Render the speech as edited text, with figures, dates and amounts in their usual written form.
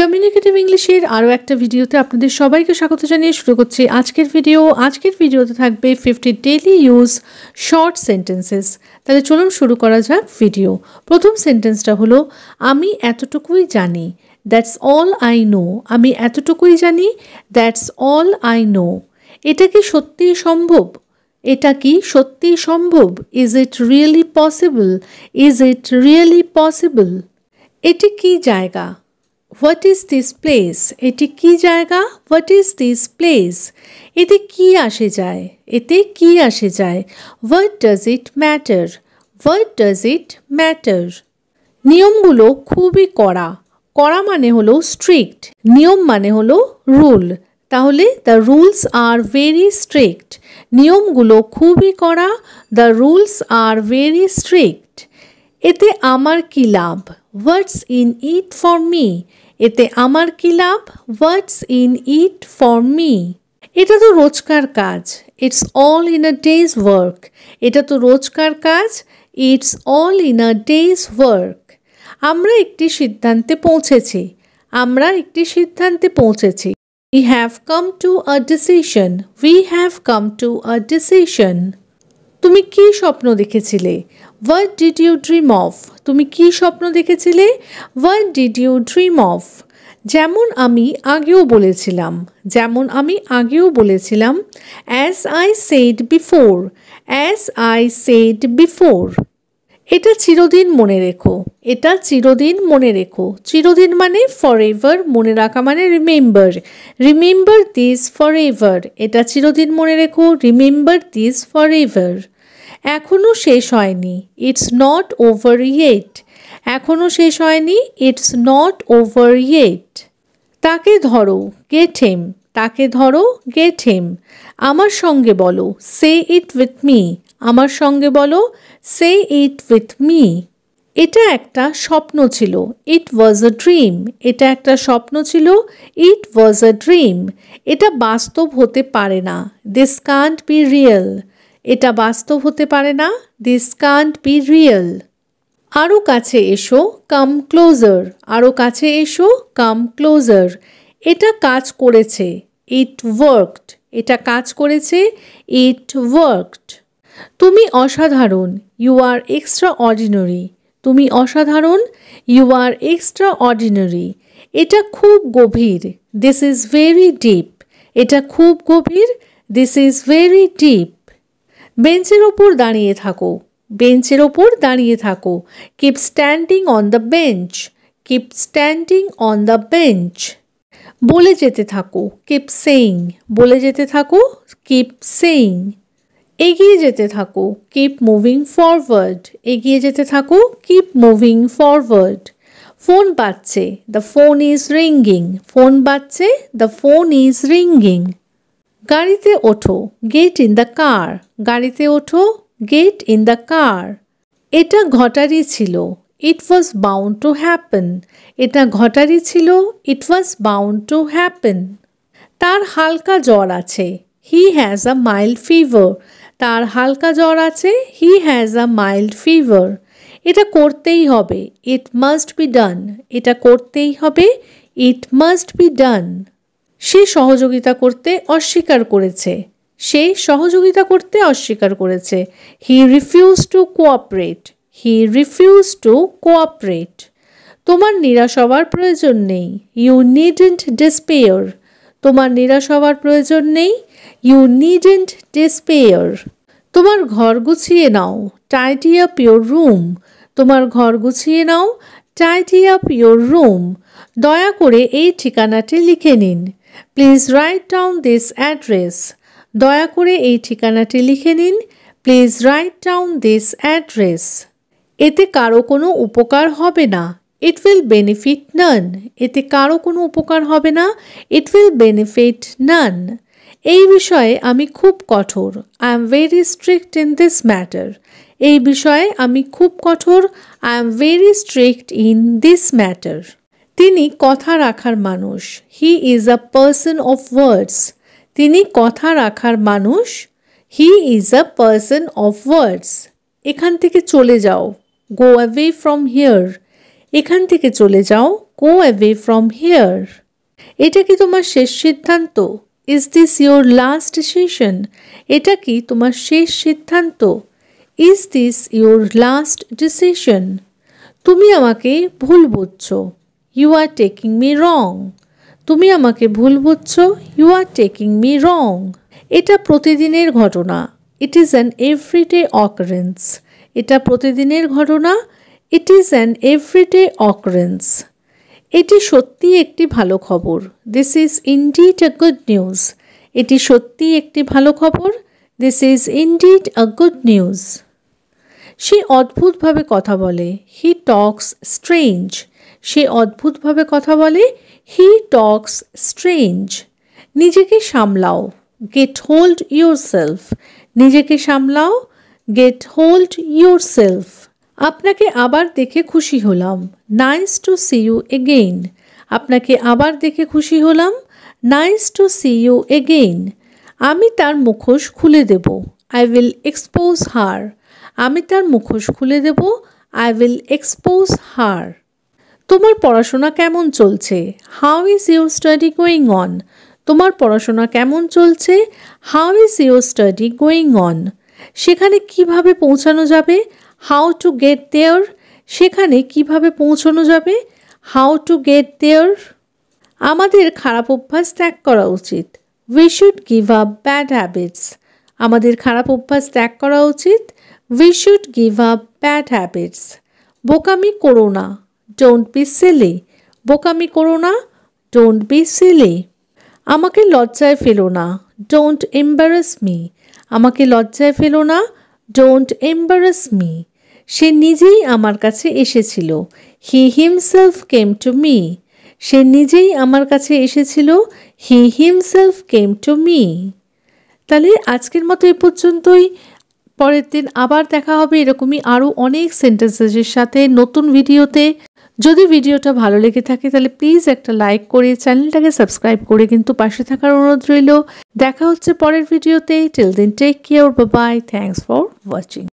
Communicative ইংলিশের আরও একটা ভিডিওতে আপনাদের সবাইকে স্বাগত জানিয়ে শুরু করছি আজকের ভিডিওতে থাকবে 50 ডেইলি ইউজ শর্ট সেন্টেন্সেস। তাহলে চলুন শুরু করা যাক ভিডিও। প্রথম সেন্টেন্সটা হলো আমি এতটুকুই জানি, দ্যাটস অল আই নো। আমি এতটুকুই জানি, দ্যাটস অল আই নো। এটা কি সত্যিই সম্ভব? এটা কি সত্যিই সম্ভব? Is it really possible? Is it really possible? এটি কি জায়গা? What is this place? এটি কি জায়গা? What is this place? এতে কি আসে যায়? এতে কি আসে যায়? What does it matter? What does it matter? নিয়মগুলো খুবই কড়া। কড়া মানে হলো স্ট্রিক্ট, নিয়ম মানে হলো রুল। তাহলে the rules are very strict. নিয়মগুলো খুবই কড়া, the rules are very strict. এতে আমার কি লাভ? What's in it for me? এতে আমার কি লাভ? What's in it for me? এটা তো রোজকার কাজ। It's all in a day's work. এটা তো রোজকার কাজ। It's all in a day's work. আমরা একটি সিদ্ধান্তে পৌঁছেছি। আমরা একটি সিদ্ধান্তে পৌঁছেছি। We have come to a decision. We have come to a decision. তুমি কি স্বপ্ন দেখেছিলে? What did you dream of? তুমি কি স্বপ্ন দেখেছিলে? What did you dream of? যেমন আমি আগেও বলেছিলাম, যেমন আমি আগেও বলেছিলাম। As I said before. As I said before. এটা চিরদিন মনে রেখো। এটা চিরদিন মনে রেখো। চিরদিন মানে forever, মনে রাখা মানে remember. Remember this forever. এটা চিরদিন মনে রেখো। Remember this forever. এখনো শেষ হয়নি। It's not over yet. এখনো শেষ হয়নি। It's not over yet. তাকে ধরো, get him. তাকে ধরো, get him. আমার সঙ্গে বলো, say it with me. আমার সঙ্গে বলো, say it with me. এটা একটা স্বপ্ন ছিল। It was a dream. এটা একটা স্বপ্ন ছিল। It was a dream. এটা বাস্তব হতে পারে না। This can't be real. এটা বাস্তব হতে পারে না। This can't be real. আরও কাছে এসো, come closer. আরও কাছে এসো, come closer. এটা কাজ করেছে। It worked. এটা কাজ করেছে। It worked. তুমি অসাধারণ। You are extraordinary. তুমি অসাধারণ। You are extraordinary. এটা খুব গভীর। This is very deep. এটা খুব গভীর। This is very deep. বেঞ্চের ওপর দাঁড়িয়ে থাকো। বেঞ্চের ওপর দাঁড়িয়ে থাকো। Keep standing on the bench. Keep standing on the bench. বলে যেতে থাকো। Keep saying. বলে যেতে থাকো। Keep saying. এগিয়ে যেতে থাকো। Keep moving forward. এগিয়ে যেতে থাকো। Keep moving forward. ফোন বাজছে। The phone is ringing. Phone বাজছে। The phone is ringing. গাড়িতে ওঠো। Get in the car. গাড়িতে ওঠো। Get in the car. এটা ঘটারই ছিল। It was bound to happen. এটা ঘটারই ছিল। It was bound to happen. তার হালকা জ্বর আছে। He has a mild fever. তার হালকা জ্বর আছে। He has a mild fever. এটা করতেই হবে। It must be done. এটা করতেই হবে। It must be done. সে সহযোগিতা করতে অস্বীকার করেছে। সে সহযোগিতা করতে অস্বীকার করেছে। He refused to cooperate. He refused to cooperate. তোমার নিরাশ হওয়ার প্রয়োজন নেই। You needn't despair. তোমার নিরাশ হওয়ার প্রয়োজন নেই। You needn't despair. তোমার ঘর গুছিয়ে নাও। Tidy up your room. তোমার ঘর গুছিয়ে নাও। Tidy up your room. দয়া করে এই ঠিকানাটি লিখে নিন। Please write down this address. দয়া করে এই ঠিকানাটি লিখে নিন। Please write down this address. এতে কারো কোনো উপকার হবে না। It will benefit none. এতে কারো কোনো উপকার হবে না। It will benefit none. এই বিষয়ে আমি খুব কঠোর। I am very strict in this matter. এই বিষয়ে আমি খুব কঠোর। I am very strict in this matter. তিনি কথা রাখার মানুষ। He is a person of words. তিনি কথা রাখার মানুষ। He is a person of words. এখান থেকে চলে যাও। Go away from here. এখান থেকে চলে যাও, গো অ্যাওয়ে ফ্রম হিয়ার। এটা কি তোমার শেষ সিদ্ধান্ত? Is this your last decision? এটা কি তোমার শেষ সিদ্ধান্ত? Is this your last decision? তুমি আমাকে ভুল বুঝছো, you are taking me wrong. তুমি আমাকে ভুল বুঝছো, you are taking me wrong. এটা প্রতিদিনের ঘটনা, it is an everyday occurrence. এটা প্রতিদিনের ঘটনা, it is an everyday occurrence. এটি সত্যি একটি ভালো খবর, this is indeed a good news. এটি সত্যি একটি ভালো খবর, this is indeed a good news. সে অদ্ভুতভাবে কথা বলে, হি টক্স স্ট্রেঞ্জ। সে অদ্ভুতভাবে কথা বলে, হি টক্স স্ট্রেঞ্জ। নিজেকে সামলাও, গেট হোল্ড ইয়োরসেলফ। নিজেকে সামলাও, গেট হোল্ড ইয়োরসেলফ। আপনাকে আবার দেখে খুশি হলাম, nice to see you again. আপনাকে আবার দেখে খুশি হলাম, nice to see you again. আমি তার মুখোশ খুলে দেব, আই উইল এক্সপোজ হার। আমি তার মুখোশ খুলে দেব, আই উইল এক্সপোজ হার। তোমার পড়াশোনা কেমন চলছে? How is your study going on? তোমার পড়াশোনা কেমন চলছে? How is your study going on? সেখানে কিভাবে পৌঁছানো যাবে? How to get there? সেখানে কিভাবে পৌঁছানো যাবে? হাউ টু গেট দেয়ার? আমাদের খারাপ অভ্যাস ত্যাগ করা উচিত, we should give up bad habits. আমাদের খারাপ অভ্যাস ত্যাগ করা উচিত, we should give up bad habits. বোকামি করো না, ডোন্ট বি সিলি। বোকামি করো না, ডোন্ট বি সিলি। আমাকে লজ্জায় ফেলো না, ডোন্ট এম্বারাস মি। আমাকে লজ্জায় ফেলো না, ডোন্ট এম্বারাস মি। সে নিজেই আমার কাছে এসেছিল, he himself came to me. সে নিজেই আমার কাছে এসেছিল, he himself came to me. তাহলে আজকের মতো এ পর্যন্তই। পরের দিন আবার দেখা হবে এরকমই আরও অনেক সেন্টেন্সেসের সাথে নতুন ভিডিওতে। যদি ভিডিওটা ভালো লেগে থাকে তাহলে প্লিজ একটা লাইক করে চ্যানেলটাকে সাবস্ক্রাইব করে কিন্তু পাশে থাকার অনুরোধ রইল। দেখা হচ্ছে পরের ভিডিওতে। Till then take care, bye bye, thanks for watching.